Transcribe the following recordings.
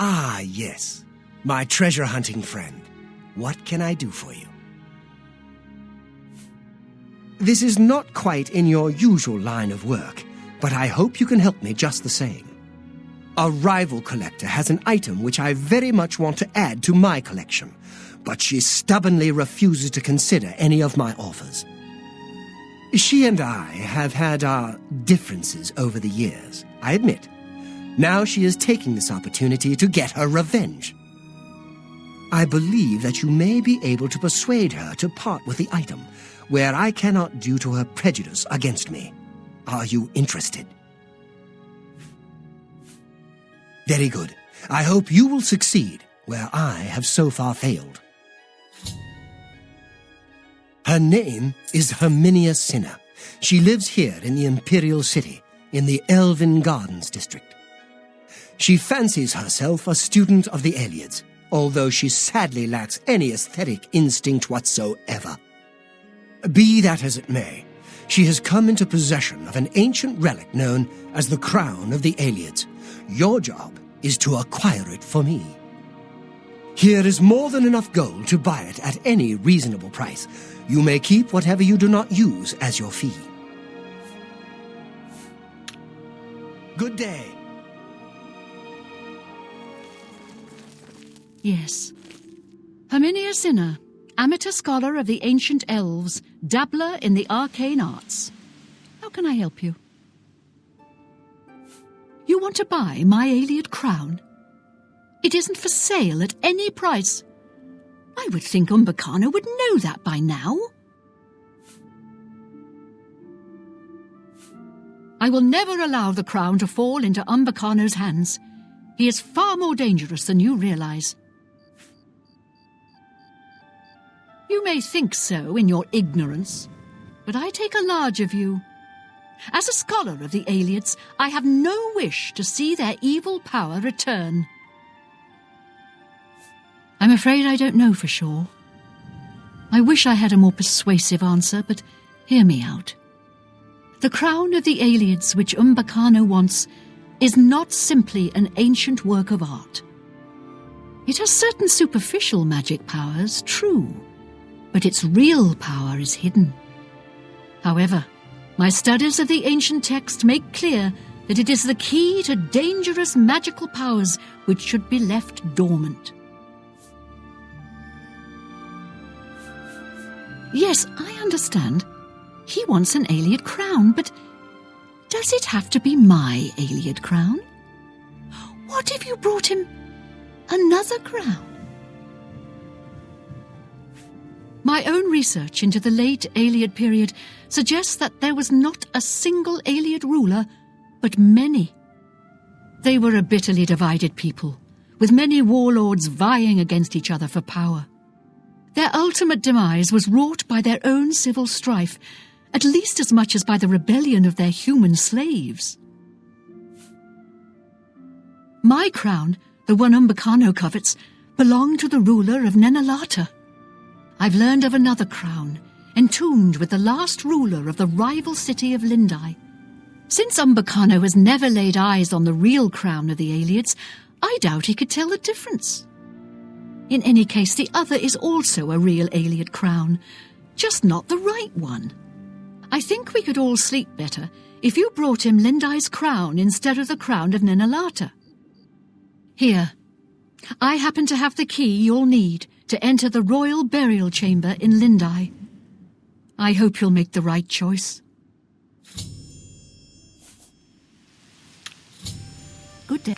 Ah, yes. My treasure-hunting friend. What can I do for you? This is not quite in your usual line of work, but I hope you can help me just the same. A rival collector has an item which I very much want to add to my collection, but she stubbornly refuses to consider any of my offers. She and I have had our differences over the years, I admit. Now she is taking this opportunity to get her revenge. I believe that you may be able to persuade her to part with the item, where I cannot due to her prejudice against me. Are you interested? Very good. I hope you will succeed, where I have so far failed. Her name is Herminia Sinner. She lives here in the Imperial City, in the Elven Gardens district. She fancies herself a student of the Ayleids, although she sadly lacks any aesthetic instinct whatsoever. Be that as it may, she has come into possession of an ancient relic known as the Crown of the Ayleids. Your job is to acquire it for me. Here is more than enough gold to buy it at any reasonable price. You may keep whatever you do not use as your fee. Good day. Yes. Herminia Sinner, amateur scholar of the ancient elves, dabbler in the arcane arts. How can I help you? You want to buy my Ayleid crown? It isn't for sale at any price. I would think Umbacano would know that by now. I will never allow the crown to fall into Umbacano's hands. He is far more dangerous than you realize. You may think so in your ignorance, but I take a larger view. As a scholar of the Ayleids, I have no wish to see their evil power return. I'm afraid I don't know for sure. I wish I had a more persuasive answer, but hear me out. The crown of the Ayleids which Umbacano wants is not simply an ancient work of art. It has certain superficial magic powers, true, but its real power is hidden. However, my studies of the ancient text make clear that it is the key to dangerous magical powers which should be left dormant. Yes, I understand. He wants an Ayleid crown, but does it have to be my Ayleid crown? What if you brought him another crown? My own research into the late Ayleid period suggests that there was not a single Ayleid ruler, but many. They were a bitterly divided people, with many warlords vying against each other for power. Their ultimate demise was wrought by their own civil strife, at least as much as by the rebellion of their human slaves. My crown, the one Umbacano covets, belonged to the ruler of Nenalata. I've learned of another crown, entombed with the last ruler of the rival city of Lindai. Since Umbacano has never laid eyes on the real crown of the Ayleids, I doubt he could tell the difference. In any case, the other is also a real Ayleid crown, just not the right one. I think we could all sleep better if you brought him Lindai's crown instead of the crown of Nenalata. Here, I happen to have the key you'll need to enter the royal burial chamber in Lindai. I hope you'll make the right choice. Good day.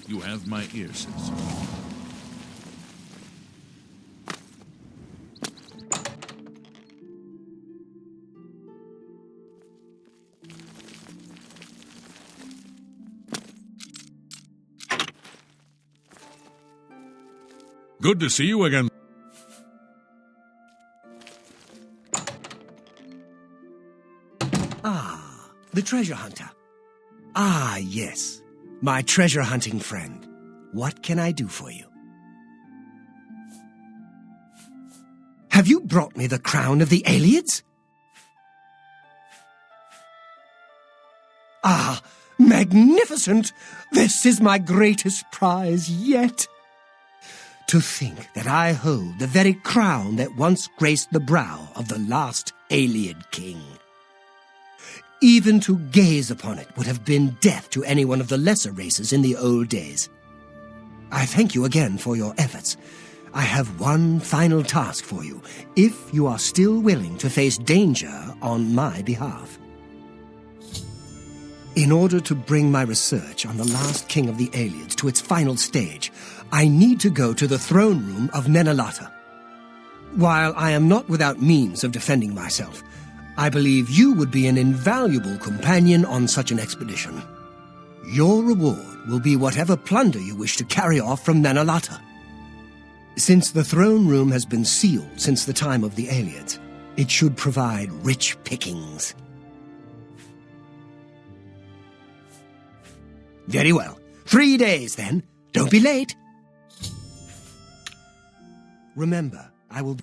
You have my ear, citizen. Good to see you again. Ah, the treasure hunter. Ah, yes. My treasure hunting friend. What can I do for you? Have you brought me the crown of the Ayleids? Ah, magnificent! This is my greatest prize yet. To think that I hold the very crown that once graced the brow of the last Ayleid king. Even to gaze upon it would have been death to any one of the lesser races in the old days. I thank you again for your efforts. I have one final task for you, if you are still willing to face danger on my behalf. In order to bring my research on the last king of the Ayleids to its final stage, I need to go to the throne room of Nenalata. While I am not without means of defending myself, I believe you would be an invaluable companion on such an expedition. Your reward will be whatever plunder you wish to carry off from Nenalata. Since the throne room has been sealed since the time of the Ayleids, it should provide rich pickings. Very well. 3 days, then. Don't be late. Remember, I will...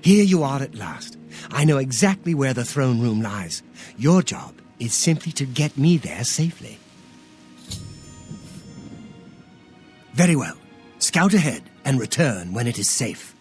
Here you are at last. I know exactly where the throne room lies. Your job is simply to get me there safely. Very well. Scout ahead and return when it is safe.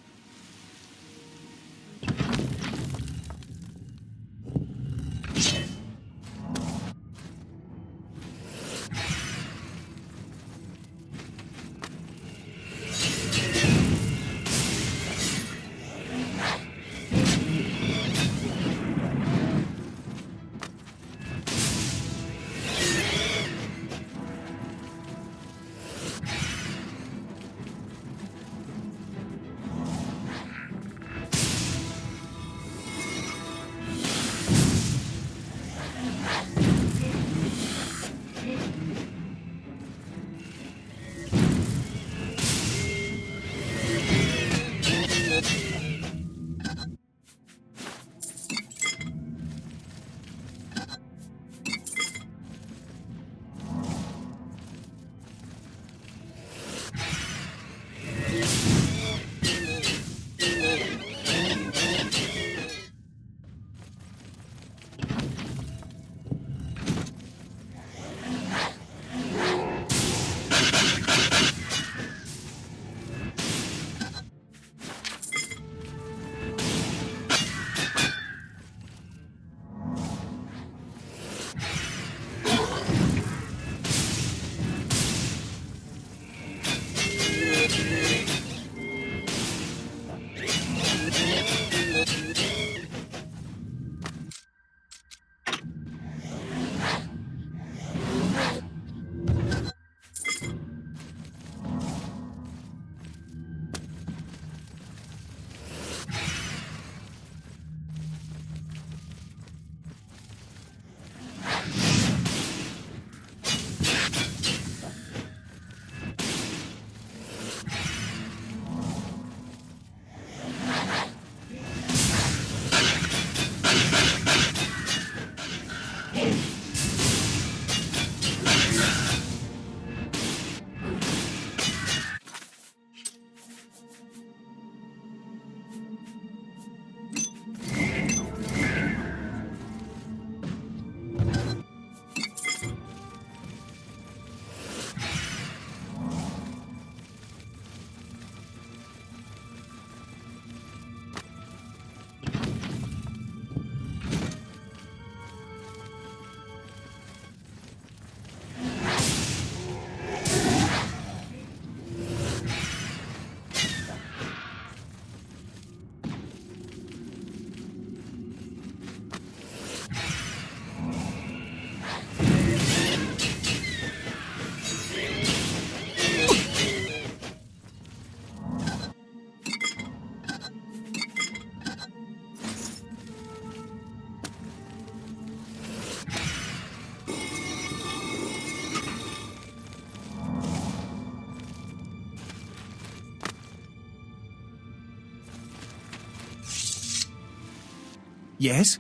Yes?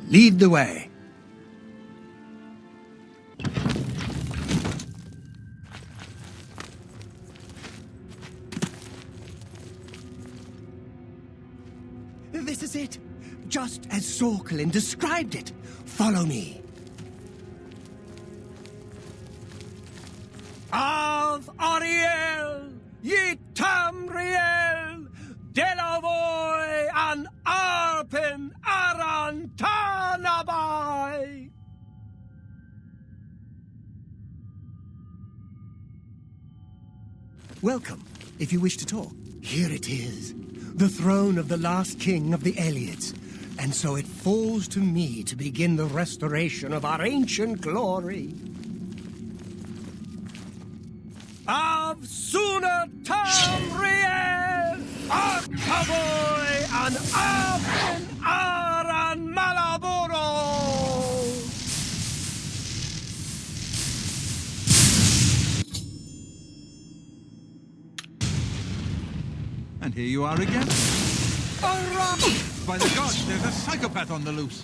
Lead the way. This is it. Just as Sorkelin described it. Follow me. Av Ariel, ye Tamriel, Delavoy an Arpen Arantanabai. Welcome, if you wish to talk. Here it is, the throne of the last king of the Ayleids. And so it falls to me to begin the restoration of our ancient glory. Av Suna Tamriel, Arcavoy an Arpen Aran Malaboro. And here you are again. By the gods, there's a psychopath on the loose.